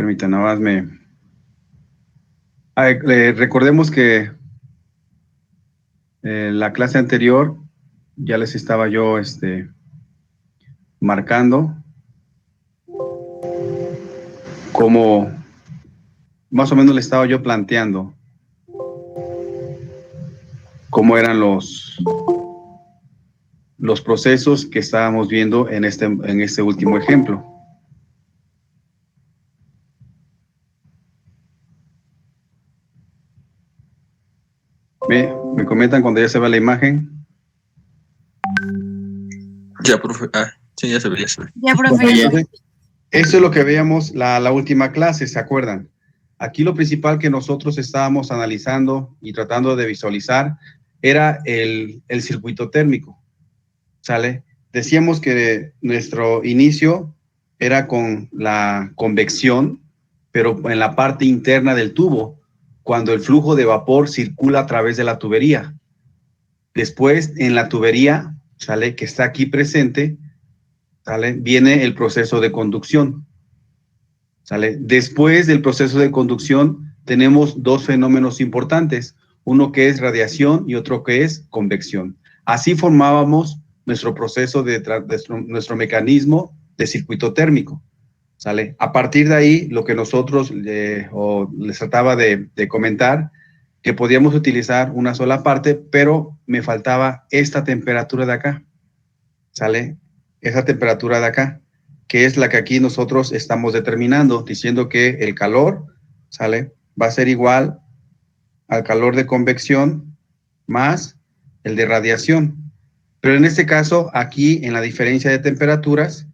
Permítanme, nada más recordemos que la clase anterior ya les estaba yo marcando cómo más o menos le estaba yo planteando cómo eran los procesos que estábamos viendo en este último ejemplo. ¿Me comentan cuando ya se ve la imagen? Ya, profe. Sí, ya se ve, ya se ve. Ya, profe. Eso es lo que veíamos la última clase, ¿se acuerdan? Aquí lo principal que nosotros estábamos analizando y tratando de visualizar era el circuito térmico, ¿sale? Decíamos que nuestro inicio era con la convección, pero en la parte interna del tubo, cuando el flujo de vapor circula a través de la tubería. Después, en la tubería, ¿sale? Que está aquí presente, ¿sale? Viene el proceso de conducción, ¿sale? Después del proceso de conducción, tenemos dos fenómenos importantes, uno que es radiación y otro que es convección. Así formábamos nuestro proceso nuestro mecanismo de circuito térmico, ¿sale? A partir de ahí, lo que nosotros les trataba de comentar, que podíamos utilizar una sola parte, pero me faltaba esta temperatura de acá, ¿sale? Esa temperatura de acá, que es la que aquí nosotros estamos determinando, diciendo que el calor, ¿sale? Va a ser igual al calor de convección más el de radiación. Pero en este caso, aquí en la diferencia de temperaturas,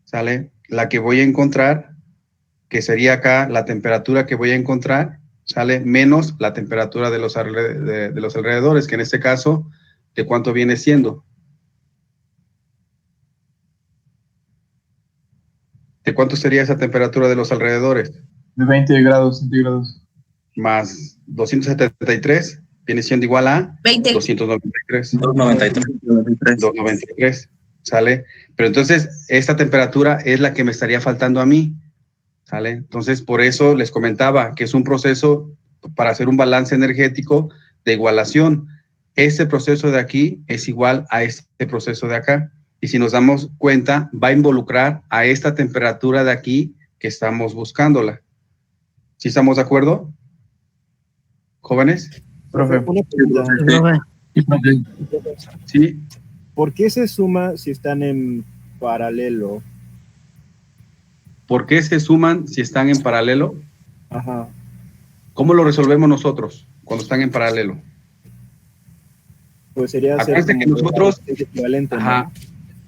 ¿sale? La que voy a encontrar, que sería acá la temperatura que voy a encontrar, ¿sale? Menos la temperatura de los alrededores, que en este caso, ¿de cuánto viene siendo? ¿De cuánto sería esa temperatura de los alrededores? De 20 grados centígrados. Más 273, viene siendo igual a 20. 293. 293. 293, ¿sale? Pero entonces, esta temperatura es la que me estaría faltando a mí, ¿sale? Entonces, por eso les comentaba que es un proceso para hacer un balance energético de igualación. Este proceso de aquí es igual a este proceso de acá. Y si nos damos cuenta, va a involucrar a esta temperatura de aquí que estamos buscándola. ¿Sí estamos de acuerdo, jóvenes? Profe. Una pregunta. Sí. ¿Por qué se suma si están en paralelo? ¿Por qué se suman si están en paralelo? Ajá. ¿Cómo lo resolvemos nosotros cuando están en paralelo? Pues sería Acuérdense que nosotros, equivalente, ajá, ¿no?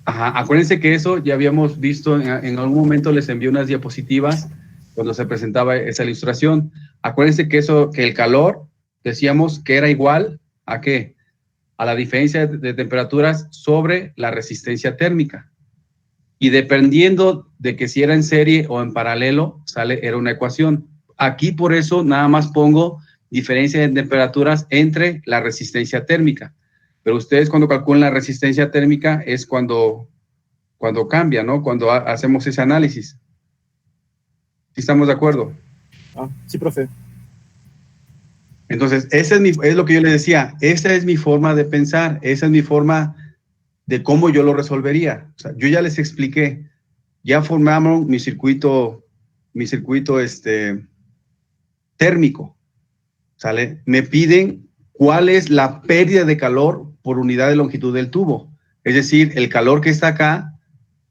ajá, acuérdense que eso ya habíamos visto, en algún momento les envié unas diapositivas cuando se presentaba esa ilustración. Acuérdense que el calor, decíamos que era igual a ¿qué? A la diferencia de temperaturas sobre la resistencia térmica. Y dependiendo de que si era en serie o en paralelo, era una ecuación. Aquí por eso nada más pongo diferencia de temperaturas entre la resistencia térmica. Pero ustedes cuando calculan la resistencia térmica es cuando cambia, ¿no? Cuando hacemos ese análisis. ¿Sí estamos de acuerdo? Sí, profe. Entonces, es lo que yo les decía, esa es mi forma de pensar, esa es mi forma de cómo yo lo resolvería. O sea, yo ya les expliqué, ya formamos mi circuito térmico, ¿sale? Me piden cuál es la pérdida de calor por unidad de longitud del tubo, es decir, el calor que está acá,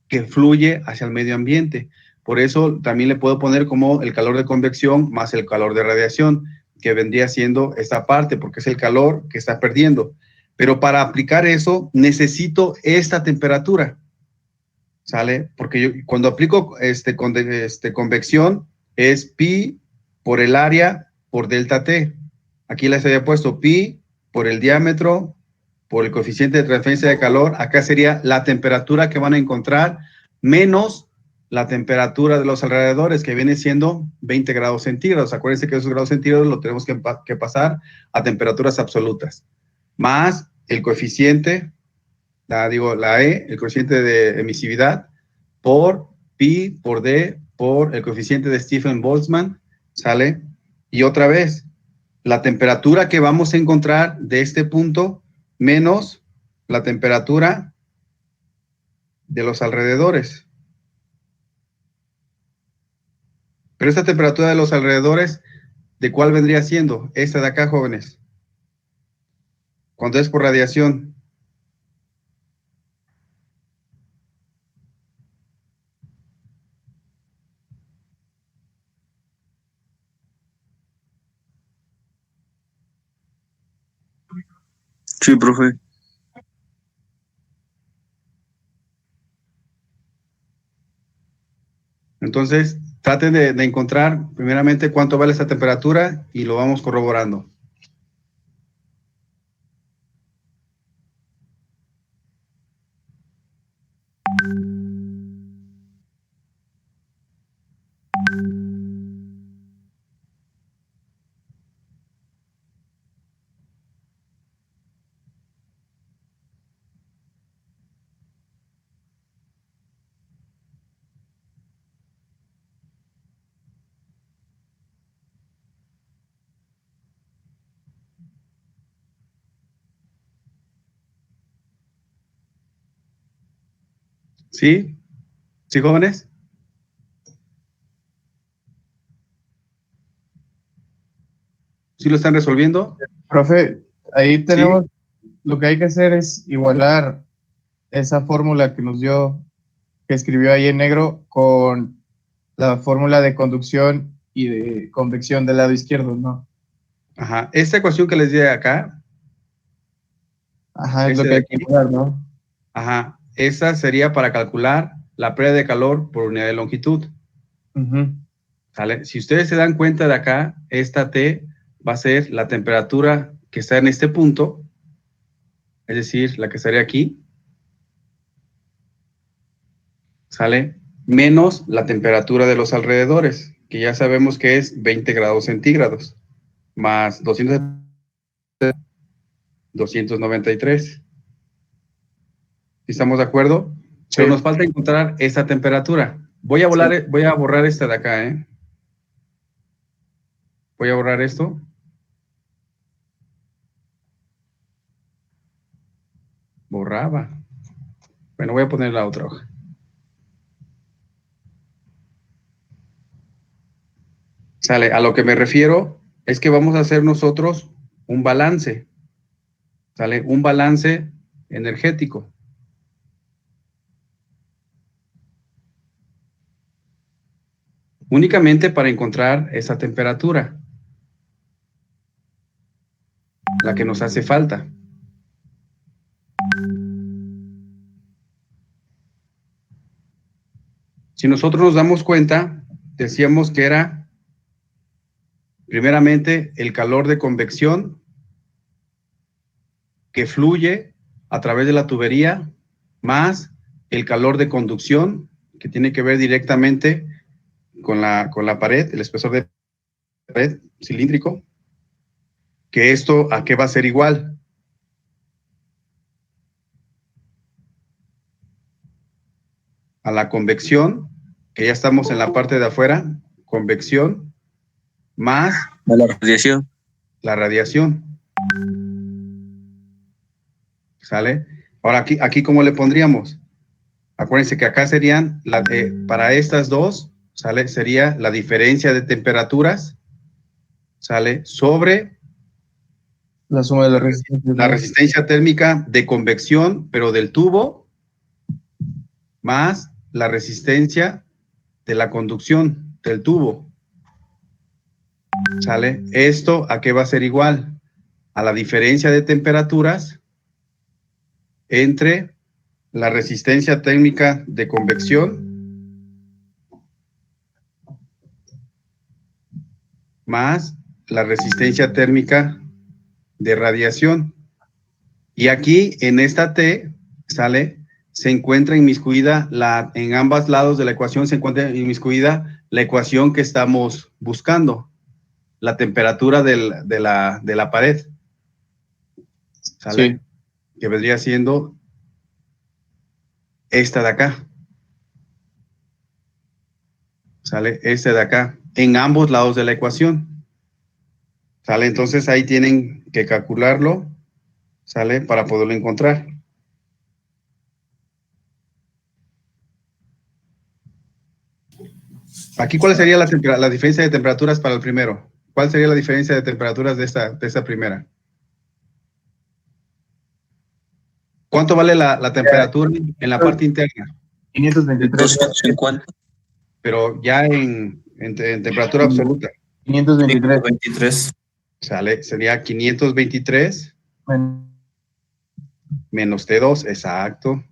que fluye hacia el medio ambiente. Por eso también le puedo poner como el calor de convección más el calor de radiación, que vendría siendo esta parte, porque es el calor que está perdiendo. Pero para aplicar eso, necesito esta temperatura, ¿sale? Porque yo cuando aplico convección, es pi por el área por delta T. Aquí les había puesto pi por el diámetro, por el coeficiente de transferencia de calor. Acá sería la temperatura que van a encontrar menos la temperatura de los alrededores, que viene siendo 20 grados centígrados. Acuérdense que esos grados centígrados lo tenemos que pasar a temperaturas absolutas. Más el coeficiente, la E, el coeficiente de emisividad, por pi, por D, por el coeficiente de Stephen Boltzmann, ¿sale? Y otra vez, la temperatura que vamos a encontrar de este punto menos la temperatura de los alrededores. Pero esta temperatura de los alrededores, ¿de cuál vendría siendo? Esta de acá, jóvenes. Cuando es por radiación. Sí, profe. Entonces, traten de encontrar primeramente cuánto vale esta temperatura y lo vamos corroborando. ¿Sí? ¿Sí, jóvenes? ¿Sí lo están resolviendo? Profe, ahí Sí. tenemos, lo que hay que hacer es igualar esa fórmula que nos dio, que escribió ahí en negro, con la fórmula de conducción y de convección del lado izquierdo, ¿no? Ajá. Esta ecuación que les di acá, Ajá, es lo este que de hay que aquí, igualar, ¿no? ajá, esa sería para calcular la pérdida de calor por unidad de longitud. Ujú. ¿Sale? Si ustedes se dan cuenta de acá, esta T va a ser la temperatura que está en este punto, es decir, la que estaría aquí, ¿sale? Menos la temperatura de los alrededores, que ya sabemos que es 20 grados centígrados, más 293. ¿Estamos de acuerdo? Sí. Pero nos falta encontrar esta temperatura. Voy a borrar esta de acá, ¿eh? Voy a borrar esto. Borraba. Bueno, voy a poner la otra hoja. Sale, a lo que me refiero es que vamos a hacer nosotros un balance. ¿Sale? Un balance energético. Únicamente para encontrar esa temperatura, la que nos hace falta. Si nosotros nos damos cuenta, decíamos que era primeramente el calor de convección que fluye a través de la tubería, más el calor de conducción, que tiene que ver directamente con la pared, el espesor de pared cilíndrico, que esto a qué va a ser igual. A la convección, que ya estamos en la parte de afuera, convección, más A la radiación. la radiación. ¿Sale? Ahora aquí ¿cómo le pondríamos? Acuérdense que acá serían, para estas dos, ¿sale? Sería la diferencia de temperaturas, ¿sale? Sobre La suma de la resistencia. la resistencia térmica de convección, pero del tubo, más la resistencia de la conducción del tubo. ¿Sale? ¿Esto a qué va a ser igual? A la diferencia de temperaturas entre la resistencia térmica de convección más la resistencia térmica de radiación. Y aquí en esta T, ¿sale? Se encuentra inmiscuida, en ambos lados de la ecuación se encuentra inmiscuida la ecuación que estamos buscando, la temperatura de la pared, ¿sale? Sí. Que vendría siendo esta de acá, ¿sale? Este de acá, en ambos lados de la ecuación, ¿sale? Entonces ahí tienen que calcularlo, ¿sale? Para poderlo encontrar. Aquí, ¿cuál sería la diferencia de temperaturas para el primero? ¿Cuál sería la diferencia de temperaturas de esta primera? ¿Cuánto vale la temperatura en la parte interna? 523. 250. Pero ya en temperatura absoluta. 523. 23. ¿Sale? Sería 523 menos T2, exacto.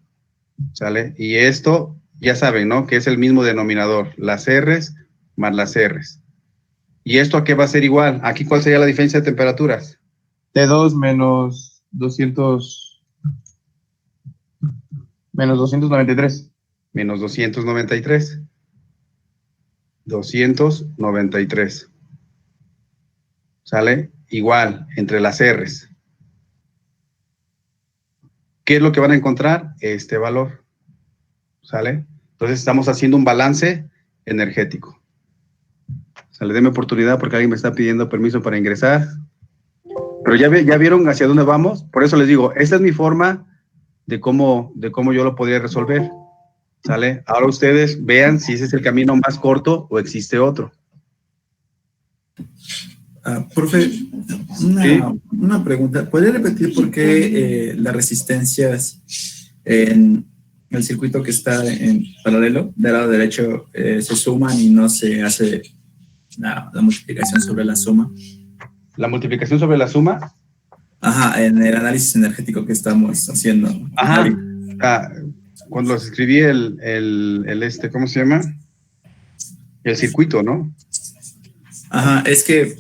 ¿Sale? Y esto, ya saben, ¿no? Que es el mismo denominador, las R's más las R's. ¿Y esto a qué va a ser igual? Aquí, ¿cuál sería la diferencia de temperaturas? T2 menos 200, menos 293. Menos 293. 293. ¿Sale? Igual, entre las R's. ¿Qué es lo que van a encontrar? Este valor. ¿Sale? Entonces estamos haciendo un balance energético. ¿Sale? Deme oportunidad porque alguien me está pidiendo permiso para ingresar. Pero ya vieron hacia dónde vamos. Por eso les digo, esta es mi forma de cómo yo lo podría resolver. ¿Sale? Ahora ustedes vean si ese es el camino más corto o existe otro. Profe, Sí. una pregunta. ¿Podría repetir por qué las resistencias en el circuito que está en paralelo, del lado derecho, se suman y no se hace la multiplicación sobre la suma? La multiplicación sobre la suma. Ajá, en el análisis energético que estamos haciendo. Ajá. Cuando escribí ¿cómo se llama? El circuito, ¿no? Ajá, es que,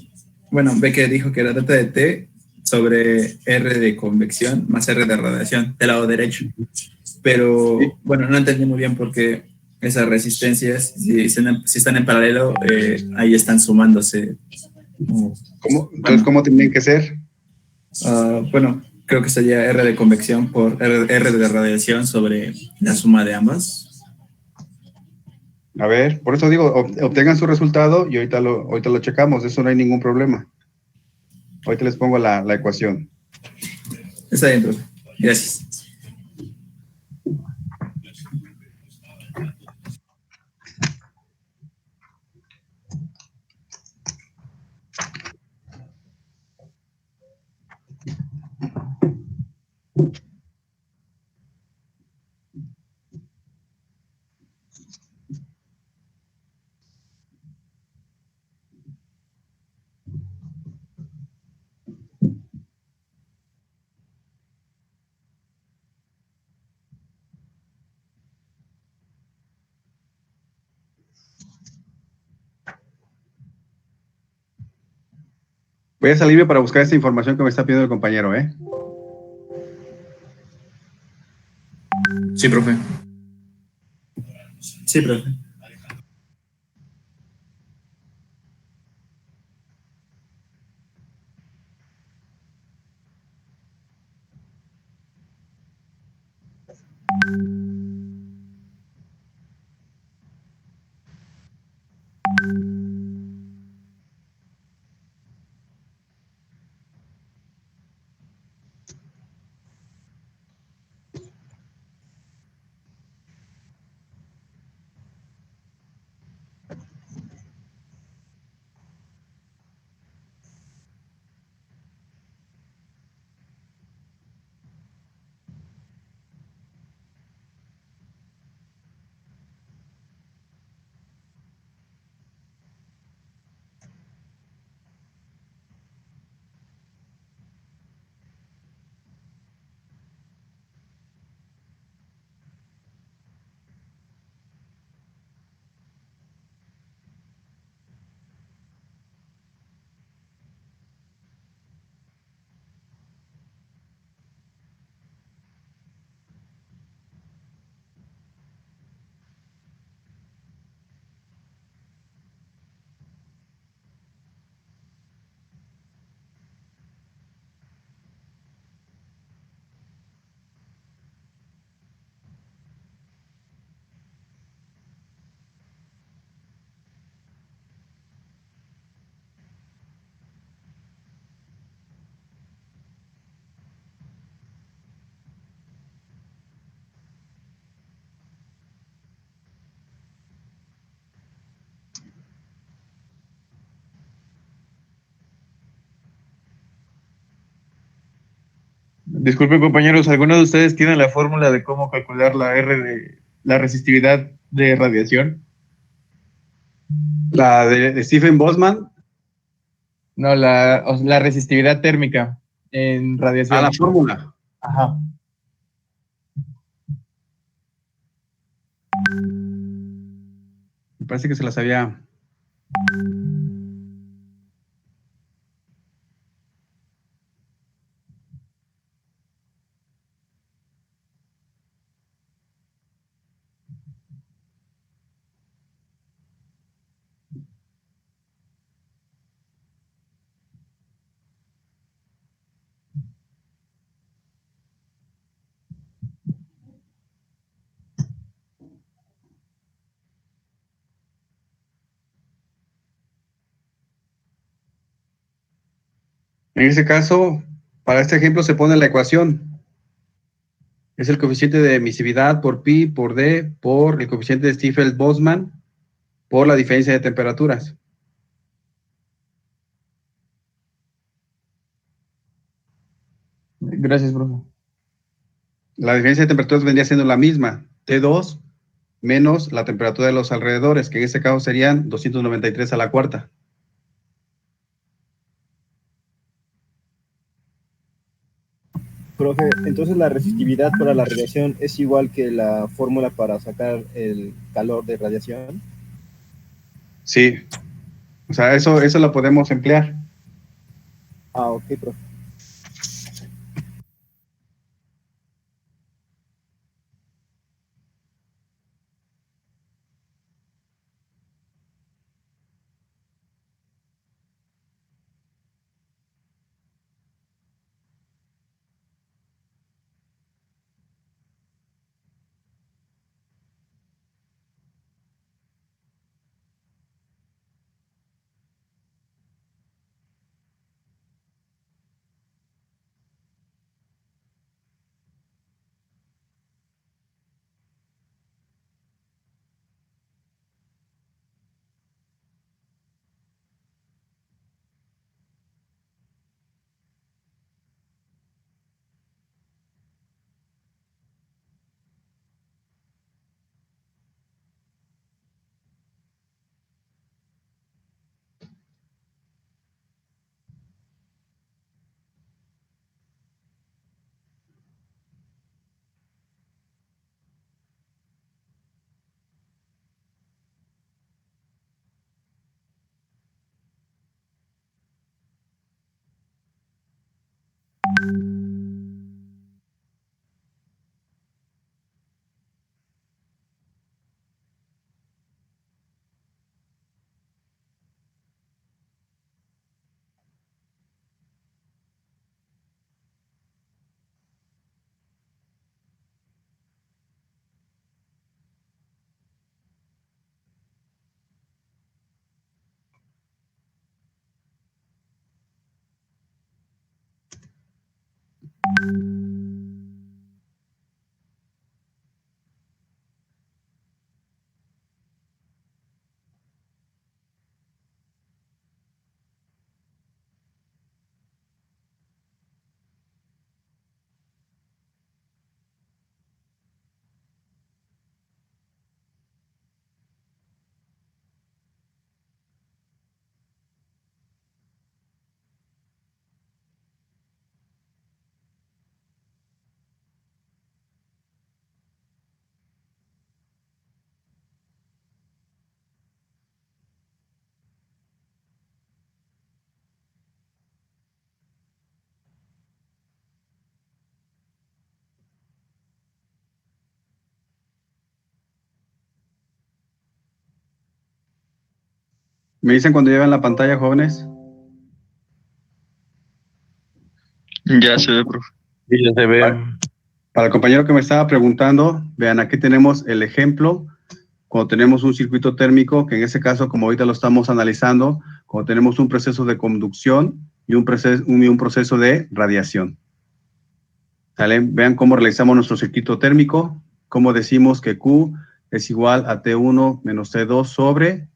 bueno, ve que dijo que era delta de T sobre R de convección más R de radiación del lado derecho. Pero, Sí. bueno, no entendí muy bien por qué esas resistencias, si están en paralelo, ahí están sumándose. Entonces, ¿cómo tendrían que ser? Bueno, creo que sería R de convección por R de radiación sobre la suma de ambas. A ver, por eso digo, obtengan su resultado y ahorita lo checamos, eso no hay ningún problema. Ahorita les pongo la ecuación. Está bien, profe. Gracias. Voy a salirme para buscar esta información que me está pidiendo el compañero, ¿eh? Sí, profe. Sí, profe. Disculpen, compañeros, ¿alguno de ustedes tiene la fórmula de cómo calcular la R de la resistividad de radiación? La de Stephen Boltzmann. No, la resistividad térmica en radiación. La fórmula. Ajá. Me parece que se la sabía. En este caso, para este ejemplo se pone la ecuación. Es el coeficiente de emisividad por pi por d por el coeficiente de Stiefel-Boltzmann por la diferencia de temperaturas. Gracias, profe. La diferencia de temperaturas vendría siendo la misma, T2 menos la temperatura de los alrededores, que en este caso serían 293 a la cuarta. Profe, entonces la resistividad para la radiación es igual que la fórmula para sacar el calor de radiación. Sí, o sea, eso lo podemos emplear. Ok, profe. ¿Me dicen cuando lleven la pantalla, jóvenes? Ya se ve, profe. Sí, ya se ve. Para el compañero que me estaba preguntando, vean, aquí tenemos el ejemplo, cuando tenemos un circuito térmico, que en este caso, como ahorita lo estamos analizando, cuando tenemos un proceso de conducción y un proceso de radiación. ¿Sale? Vean cómo realizamos nuestro circuito térmico, cómo decimos que Q es igual a T1 menos T2 sobre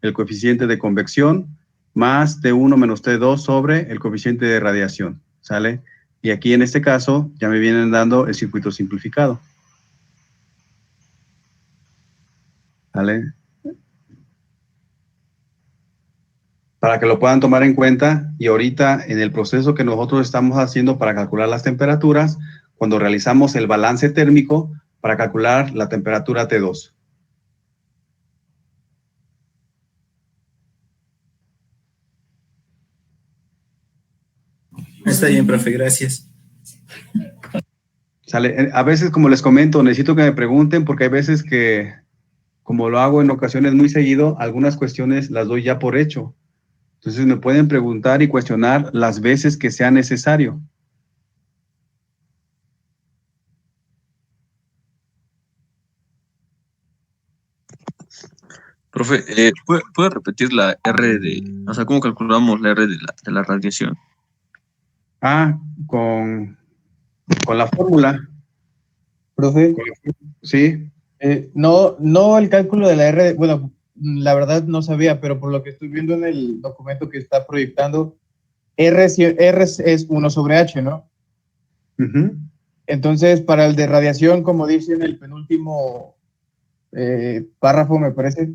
el coeficiente de convección más T1 menos T2 sobre el coeficiente de radiación. ¿Sale? Y aquí en este caso ya me vienen dando el circuito simplificado. ¿Vale? Para que lo puedan tomar en cuenta, y ahorita en el proceso que nosotros estamos haciendo para calcular las temperaturas, cuando realizamos el balance térmico para calcular la temperatura T2. Está bien, profe, gracias. ¿Sale? A veces, como les comento, necesito que me pregunten porque hay veces que, como lo hago en ocasiones muy seguido, algunas cuestiones las doy ya por hecho. Entonces me pueden preguntar y cuestionar las veces que sea necesario. Profe, ¿puede repetir la R o sea, cómo calculamos la R de la radiación? Ah, con la fórmula. Profe, Sí. no el cálculo de la R, bueno, la verdad no sabía, pero por lo que estoy viendo en el documento que está proyectando, R es 1 sobre H, ¿no? Uh-huh. Entonces, para el de radiación, como dice en el penúltimo párrafo, me parece,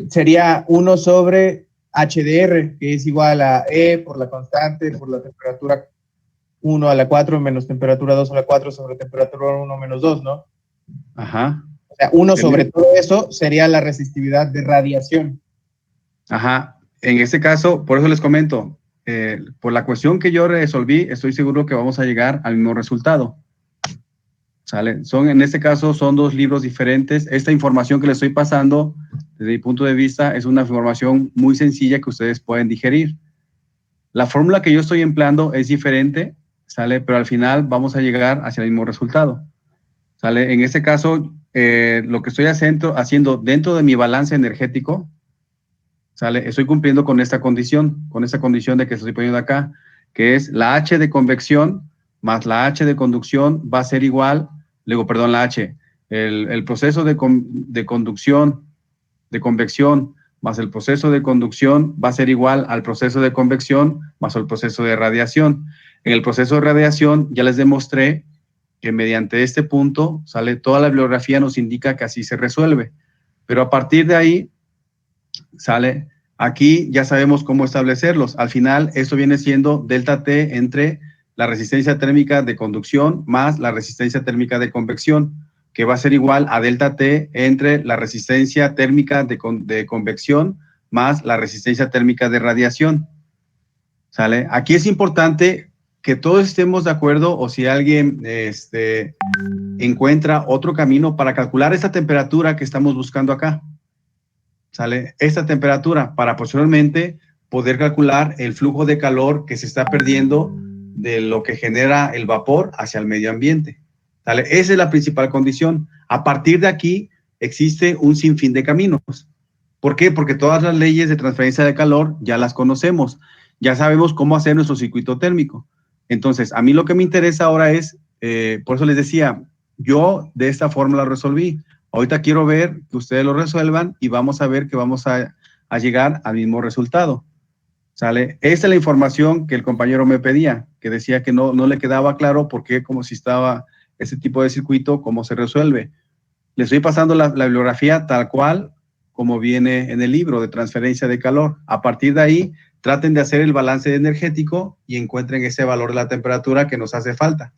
sería 1 sobre HDR, que es igual a E por la constante, por la temperatura 1 a la 4 menos temperatura 2 a la 4 sobre temperatura 1 menos 2, ¿no? Ajá. O sea, 1 sobre todo eso sería la resistividad de radiación. Ajá. En este caso, por eso les comento, por la cuestión que yo resolví, estoy seguro que vamos a llegar al mismo resultado. ¿Sale? En este caso son dos libros diferentes. Esta información que les estoy pasando, desde mi punto de vista, es una información muy sencilla que ustedes pueden digerir. La fórmula que yo estoy empleando es diferente, ¿sale? Pero al final vamos a llegar hacia el mismo resultado. ¿Sale? En este caso, lo que estoy haciendo dentro de mi balance energético, ¿sale? Estoy cumpliendo con esta condición de que estoy poniendo acá, que es la H de convección más la H de conducción va a ser igual, la H, el proceso de conducción, de convección, más el proceso de conducción va a ser igual al proceso de convección más el proceso de radiación. En el proceso de radiación ya les demostré que mediante este punto, ¿sale? Toda la bibliografía nos indica que así se resuelve. Pero a partir de ahí, ¿sale? Aquí ya sabemos cómo establecerlos. Al final, esto viene siendo delta T entre la resistencia térmica de conducción más la resistencia térmica de convección, que va a ser igual a delta T entre la resistencia térmica de convección más la resistencia térmica de radiación. ¿Sale? Aquí es importante que todos estemos de acuerdo, o si alguien encuentra otro camino para calcular esta temperatura que estamos buscando acá. ¿Sale? Esta temperatura para posteriormente poder calcular el flujo de calor que se está perdiendo de lo que genera el vapor hacia el medio ambiente. ¿Sale? Esa es la principal condición. A partir de aquí existe un sinfín de caminos. ¿Por qué? Porque todas las leyes de transferencia de calor ya las conocemos. Ya sabemos cómo hacer nuestro circuito térmico. Entonces, a mí lo que me interesa ahora es, por eso les decía, yo de esta forma la resolví. Ahorita quiero ver que ustedes lo resuelvan y vamos a ver que vamos a llegar al mismo resultado. ¿Sale? Esta es la información que el compañero me pedía, que decía que no le quedaba claro por qué, como si estaba ese tipo de circuito, cómo se resuelve. Le estoy pasando la bibliografía tal cual como viene en el libro de transferencia de calor. A partir de ahí, traten de hacer el balance energético y encuentren ese valor de la temperatura que nos hace falta.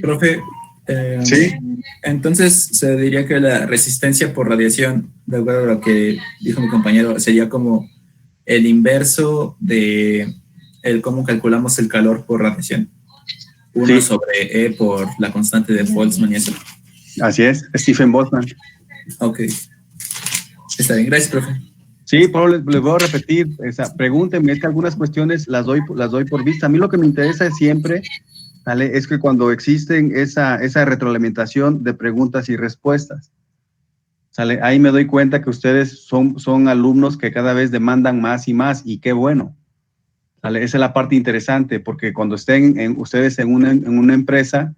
Profe, ¿sí? Entonces se diría que la resistencia por radiación, de acuerdo a lo que dijo mi compañero, sería como el inverso de cómo calculamos el calor por radiación. 1 sí. sobre E por la constante de Boltzmann y eso. Así es, Stephen Boltzmann. Ok. Está bien, gracias, profe. Sí, Pablo, les voy a repetir, pregúntenme, es que algunas cuestiones las doy por vista. A mí lo que me interesa siempre, ¿vale? Es que cuando existen esa retroalimentación de preguntas y respuestas, ¿sale? Ahí me doy cuenta que ustedes son alumnos que cada vez demandan más y más, y qué bueno. ¿Sale? Esa es la parte interesante, porque cuando estén ustedes en una empresa,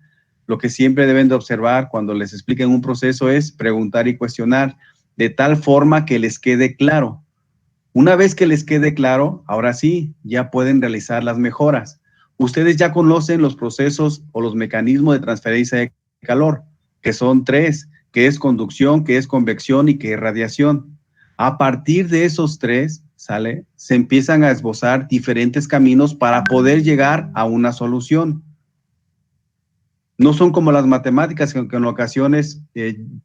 lo que siempre deben de observar cuando les expliquen un proceso es preguntar y cuestionar de tal forma que les quede claro. Una vez que les quede claro, ahora sí, ya pueden realizar las mejoras. Ustedes ya conocen los procesos o los mecanismos de transferencia de calor, que son 3, que es conducción, que es convección y que es radiación. A partir de esos 3, ¿sale? Se empiezan a esbozar diferentes caminos para poder llegar a una solución. No son como las matemáticas, que en ocasiones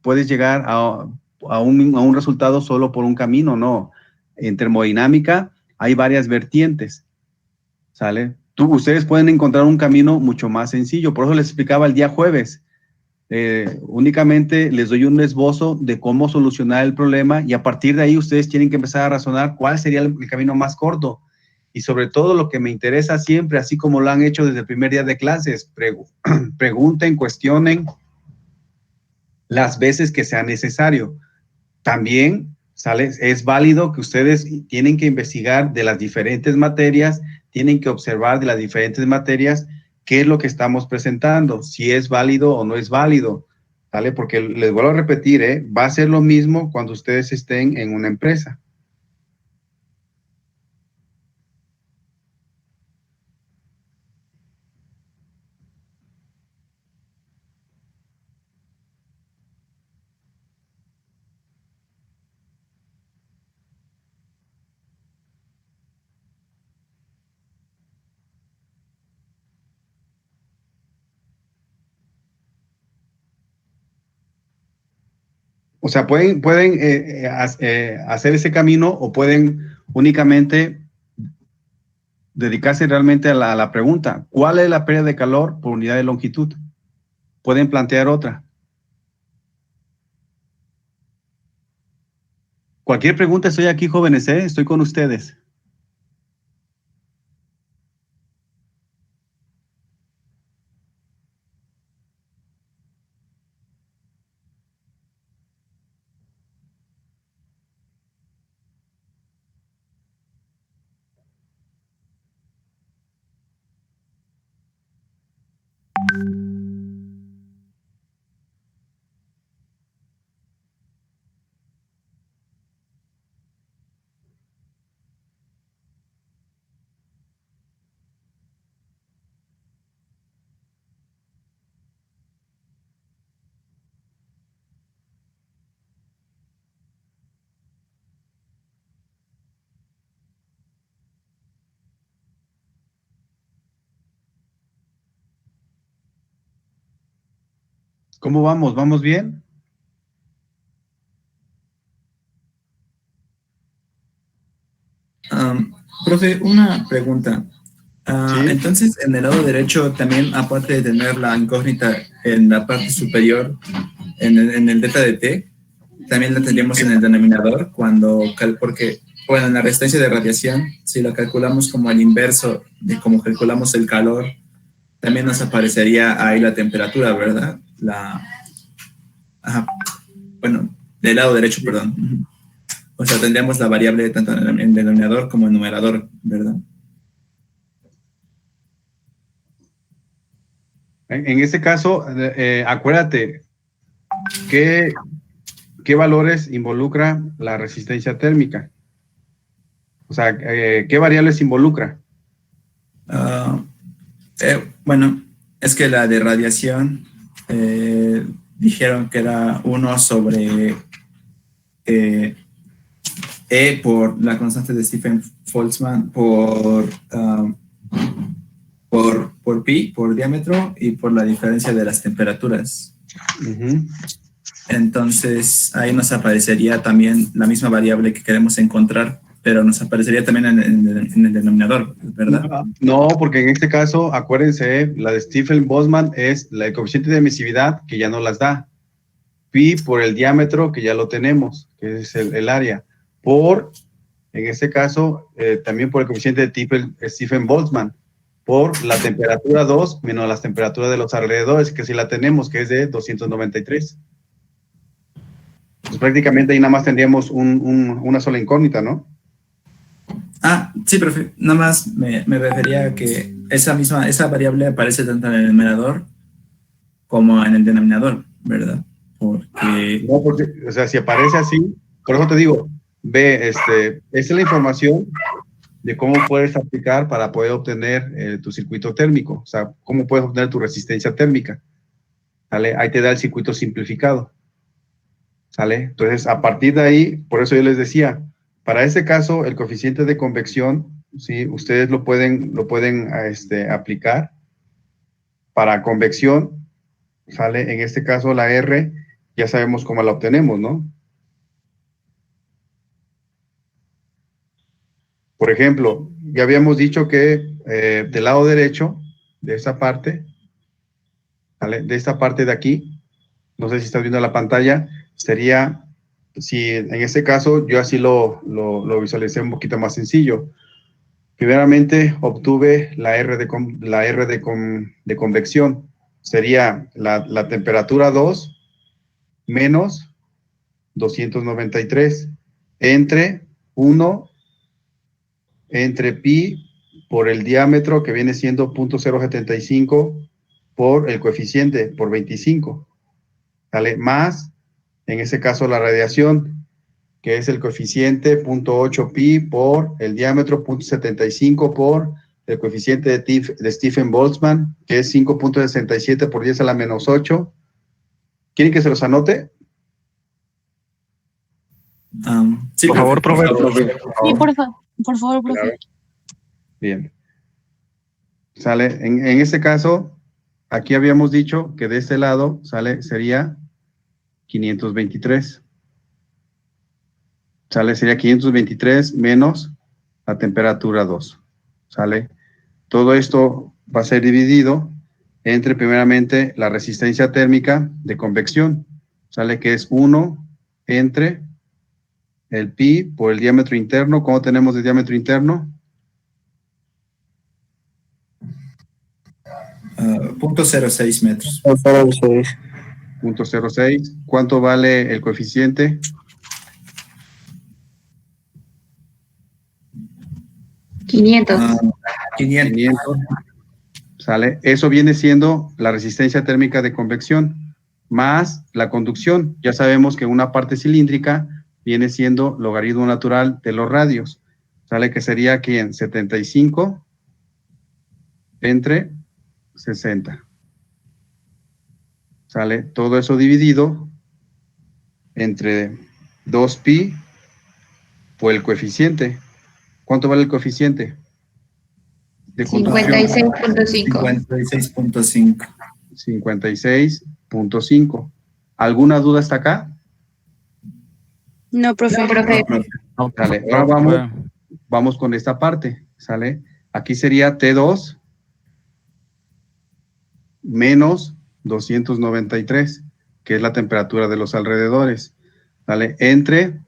puedes llegar a un resultado solo por un camino, no. En termodinámica hay varias vertientes, ¿sale? Ustedes pueden encontrar un camino mucho más sencillo. Por eso les explicaba el día jueves. Únicamente les doy un esbozo de cómo solucionar el problema y a partir de ahí ustedes tienen que empezar a razonar cuál sería el camino más corto. Y sobre todo lo que me interesa siempre, así como lo han hecho desde el primer día de clases, pregunten, cuestionen las veces que sea necesario. También es válido que ustedes tienen que investigar de las diferentes materias, tienen que observar de las diferentes materias qué es lo que estamos presentando, si es válido o no es válido, ¿vale? Porque les vuelvo a repetir, va a ser lo mismo cuando ustedes estén en una empresa. O sea, pueden hacer ese camino o pueden únicamente dedicarse realmente a la pregunta, ¿cuál es la pérdida de calor por unidad de longitud? Pueden plantear otra. Cualquier pregunta, estoy aquí, jóvenes, estoy con ustedes. ¿Cómo vamos? ¿Vamos bien? Profe, una pregunta. Sí. Entonces, en el lado derecho también, aparte de tener la incógnita en la parte superior, en el delta de T, también la tendríamos en el denominador porque, bueno, en la resistencia de radiación, si lo calculamos como el inverso de cómo calculamos el calor, también nos aparecería ahí la temperatura, ¿verdad? Bueno, del lado derecho, perdón. O sea, tendríamos la variable tanto en el denominador como en el numerador, ¿verdad? En este caso, acuérdate, ¿qué valores involucra la resistencia térmica? O sea, ¿qué variables involucra? Bueno, es que la de radiación dijeron que era 1 sobre E por la constante de Stephen Boltzmann por pi, por diámetro y por la diferencia de las temperaturas. Uh-huh. Entonces, ahí nos aparecería también la misma variable que queremos encontrar, pero nos aparecería también en el denominador, ¿verdad? No, porque en este caso, acuérdense, la de Stephen Boltzmann es el coeficiente de emisividad, que ya no las da. Pi por el diámetro, que ya lo tenemos, que es el área. En este caso, también por el coeficiente de Stephen Boltzmann, por la temperatura 2 menos las temperaturas de los alrededores, que sí la tenemos, que es de 293. Pues prácticamente ahí nada más tendríamos una sola incógnita, ¿no? Sí, profe. Nada más me refería a que esa variable aparece tanto en el numerador como en el denominador, ¿verdad? No, porque, o sea, si aparece así, por eso te digo, Ve, esta es la información de cómo puedes aplicar para poder obtener tu circuito térmico, o sea, cómo puedes obtener tu resistencia térmica, ¿sale? Ahí te da el circuito simplificado, ¿sale? Entonces, a partir de ahí, por eso yo les decía, para este caso, el coeficiente de convección, ¿sí? Ustedes lo pueden aplicar para convección, ¿sale? En este caso, la R, ya sabemos cómo la obtenemos, ¿no? Por ejemplo, ya habíamos dicho que del lado derecho de esta parte, ¿vale? De esta parte de aquí, no sé si estás viendo la pantalla, sería, si en este caso yo así lo visualicé un poquito más sencillo. Primeramente obtuve la R de convección, sería la temperatura 2 menos 293 entre 1 entre pi por el diámetro, que viene siendo 0.075 por el coeficiente, por 25, ¿vale? Más, en ese caso, la radiación, que es el coeficiente 0.8 pi por el diámetro 0.75 por el coeficiente de Stephen Boltzmann, que es 5.67 por 10 a la menos 8. ¿Quieren que se los anote? Sí, Por favor, profe. Sí, por favor, profe. Claro. Bien. Sale, en este caso, aquí habíamos dicho que de este lado sería 523. Sería 523 menos la temperatura 2. ¿Sale? Todo esto va a ser dividido entre, primeramente, la resistencia térmica de convección. ¿Sale? Que es 1 entre el pi por el diámetro interno. ¿Cómo tenemos de diámetro interno? 0.06 metros. 0.06. ¿Cuánto vale el coeficiente? 500. 500. ¿Sale? Eso viene siendo la resistencia térmica de convección más la conducción. Ya sabemos que una parte cilíndrica viene siendo logaritmo natural de los radios. ¿Sale? Que sería aquí en 75 entre 60. ¿Sale? Todo eso dividido entre 2pi por el coeficiente. ¿Cuánto vale el coeficiente? De 56.5. 56.5. 56.5. ¿Alguna duda hasta acá? No, profe. Sale. Ahora vamos con esta parte. ¿Sale? Aquí sería T2 menos 293, que es la temperatura de los alrededores. ¿Sale? Entre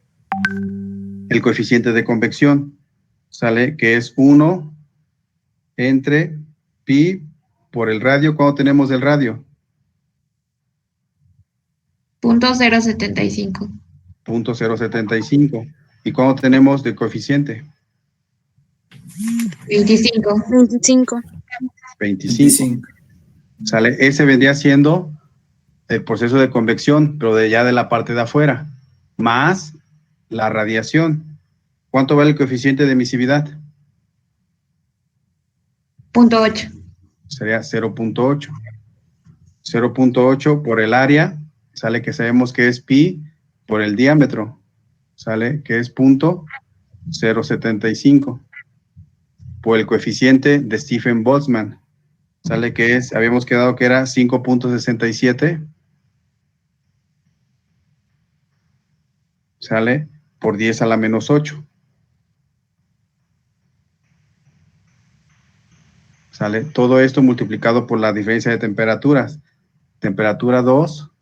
el coeficiente de convección. ¿Sale? Que es 1 entre pi por el radio. ¿Cuánto tenemos del radio? 0.075. 0.075. ¿Y cuánto tenemos de coeficiente? 25. 25. ¿Sale? Ese vendría siendo el proceso de convección, pero ya de la parte de afuera, más la radiación. ¿Cuánto vale el coeficiente de emisividad? 0.8. Sería 0.8. 0.8 por el área, sale que sabemos que es pi por el diámetro, sale que es 0.075 por el coeficiente de Stephen Boltzmann, sale que es, habíamos quedado que era 5.67, sale por 10 a la menos 8. ¿Sale? Todo esto multiplicado por la diferencia de temperaturas. Temperatura 2,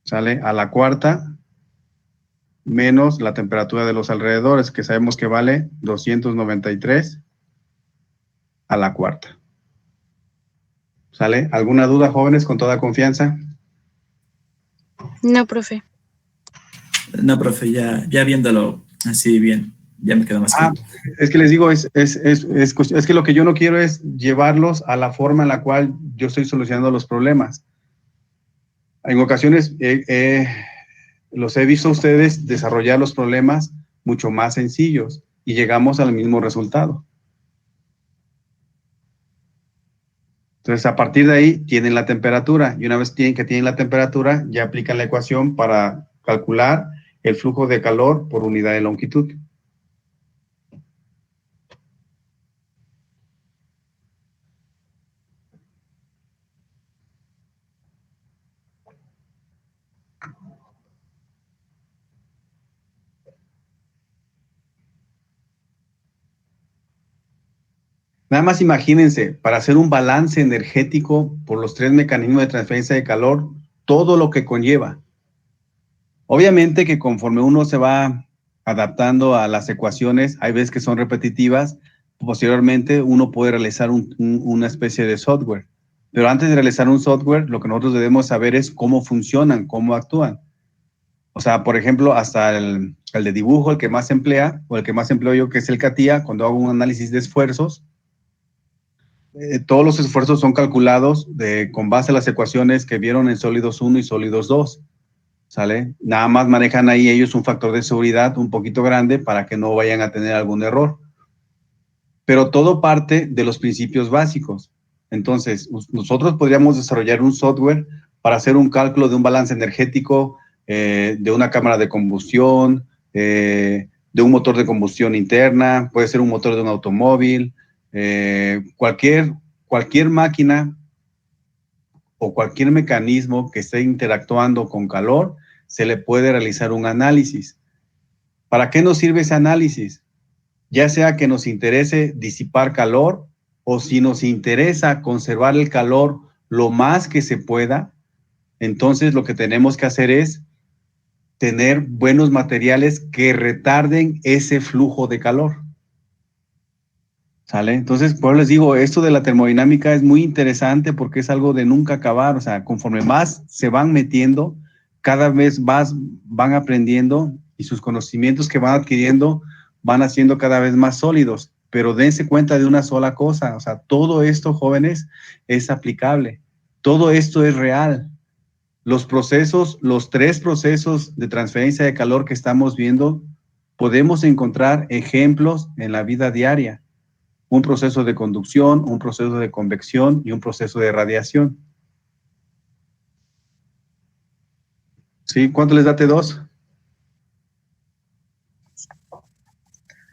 ¿sale? A la cuarta, menos la temperatura de los alrededores, que sabemos que vale 293 a la cuarta. ¿Sale? ¿Alguna duda, jóvenes, con toda confianza? No, profe. No, profe, ya viéndolo así bien, ya me quedó más claro. Es que les digo, es que lo que yo no quiero es llevarlos a la forma en la cual yo estoy solucionando los problemas. En ocasiones he los he visto a ustedes desarrollar los problemas mucho más sencillos y llegamos al mismo resultado. Entonces, a partir de ahí, tienen la temperatura y una vez que tienen la temperatura, ya aplican la ecuación para calcular el flujo de calor por unidad de longitud. Nada más imagínense, para hacer un balance energético por los 3 mecanismos de transferencia de calor, todo lo que conlleva. Obviamente que conforme uno se va adaptando a las ecuaciones, hay veces que son repetitivas, posteriormente uno puede realizar una especie de software. Pero antes de realizar un software, lo que nosotros debemos saber es cómo funcionan, cómo actúan. O sea, por ejemplo, hasta el de dibujo, el que más se emplea, o el que más empleo yo, que es el CATIA, cuando hago un análisis de esfuerzos, todos los esfuerzos son calculados con base a las ecuaciones que vieron en sólidos 1 y sólidos 2, ¿sale? Nada más manejan ahí ellos un factor de seguridad un poquito grande para que no vayan a tener algún error. Pero todo parte de los principios básicos. Entonces, nosotros podríamos desarrollar un software para hacer un cálculo de un balance energético de una cámara de combustión, de un motor de combustión interna, puede ser un motor de un automóvil, cualquier máquina o cualquier mecanismo que esté interactuando con calor, se le puede realizar un análisis. ¿Para qué nos sirve ese análisis? Ya sea que nos interese disipar calor o si nos interesa conservar el calor lo más que se pueda, entonces lo que tenemos que hacer es tener buenos materiales que retarden ese flujo de calor. ¿Sale? Entonces, por eso les digo, esto de la termodinámica es muy interesante porque es algo de nunca acabar. O sea, conforme más se van metiendo, cada vez más van aprendiendo y sus conocimientos que van adquiriendo van haciendo cada vez más sólidos. Pero dense cuenta de una sola cosa, o sea, todo esto, jóvenes, es aplicable. Todo esto es real. Los procesos, los 3 procesos de transferencia de calor que estamos viendo, podemos encontrar ejemplos en la vida diaria. Un proceso de conducción, un proceso de convección y un proceso de radiación. ¿Sí? ¿Cuánto les da T2?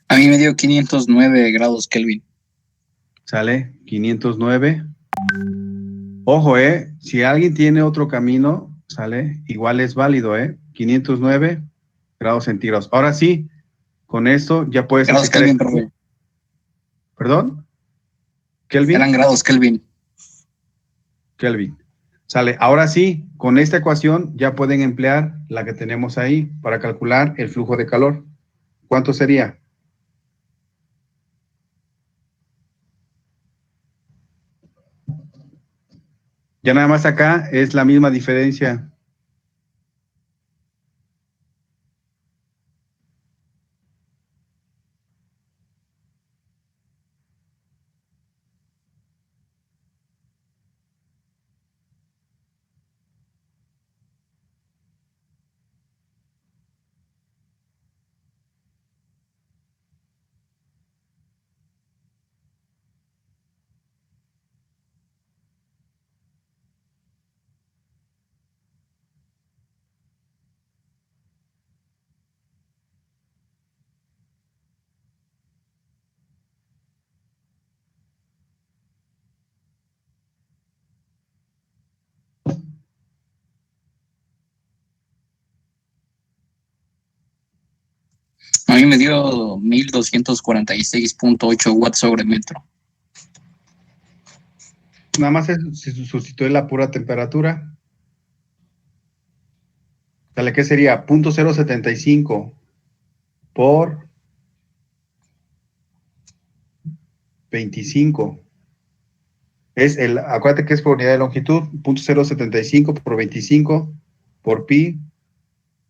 A mí me dio 509 grados Kelvin. ¿Sale? 509. Ojo, si alguien tiene otro camino, ¿sale? Igual es válido, 509 grados centígrados. Ahora sí, con esto ya puedes Grados aplicar Kelvin, profe. ¿Perdón? ¿Kelvin? Eran grados Kelvin. Kelvin. Sale. Ahora sí, con esta ecuación ya pueden emplear la que tenemos ahí para calcular el flujo de calor. ¿Cuánto sería? Ya nada más acá es la misma diferencia. A mí me dio 1246.8 watts sobre metro. Nada más se sustituye la pura temperatura. ¿Sale? ¿Qué sería? 0.075 por 25. Acuérdate que es por unidad de longitud, 0.075 por 25 por pi,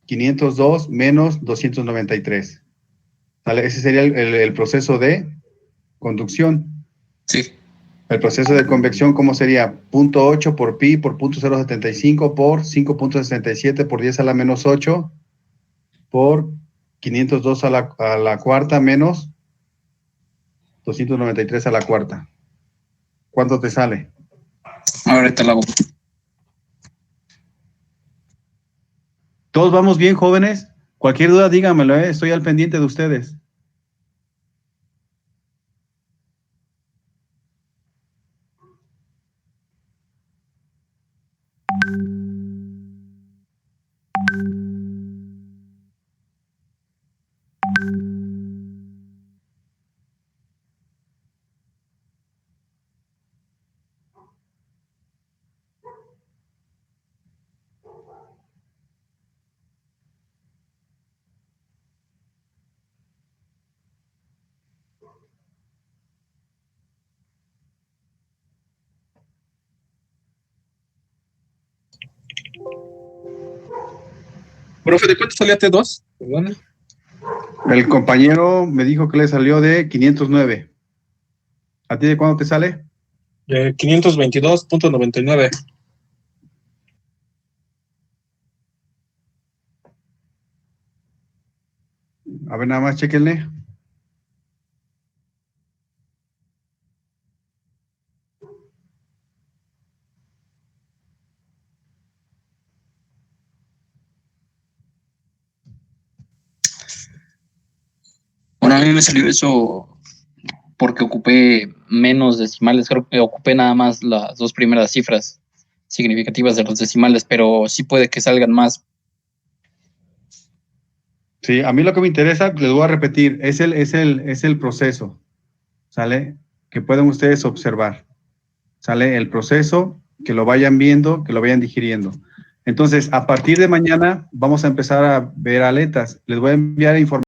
502 menos 293. ¿Sale? Ese sería el proceso de conducción. Sí. El proceso de convección, ¿cómo sería? 0.8 por pi por 0.075 por 5.67 por 10 a la menos 8 por 502 a la cuarta menos 293 a la cuarta. ¿Cuánto te sale? Ahorita lo hago. ¿Todos vamos bien, jóvenes? Cualquier duda, díganmelo, estoy al pendiente de ustedes. Profe, ¿de cuánto salía T2? Perdón. El compañero me dijo que le salió de 509. ¿A ti de cuándo te sale? 522.99. A ver, nada más, chéquenle. Bueno, a mí me salió eso porque ocupé menos decimales. Creo que ocupé nada más las dos primeras cifras significativas de los decimales, pero sí puede que salgan más. Sí, a mí lo que me interesa, les voy a repetir, es el proceso, ¿sale? Que pueden ustedes observar, ¿sale? El proceso, que lo vayan viendo, que lo vayan digiriendo. Entonces, a partir de mañana vamos a empezar a ver aletas. Les voy a enviar información.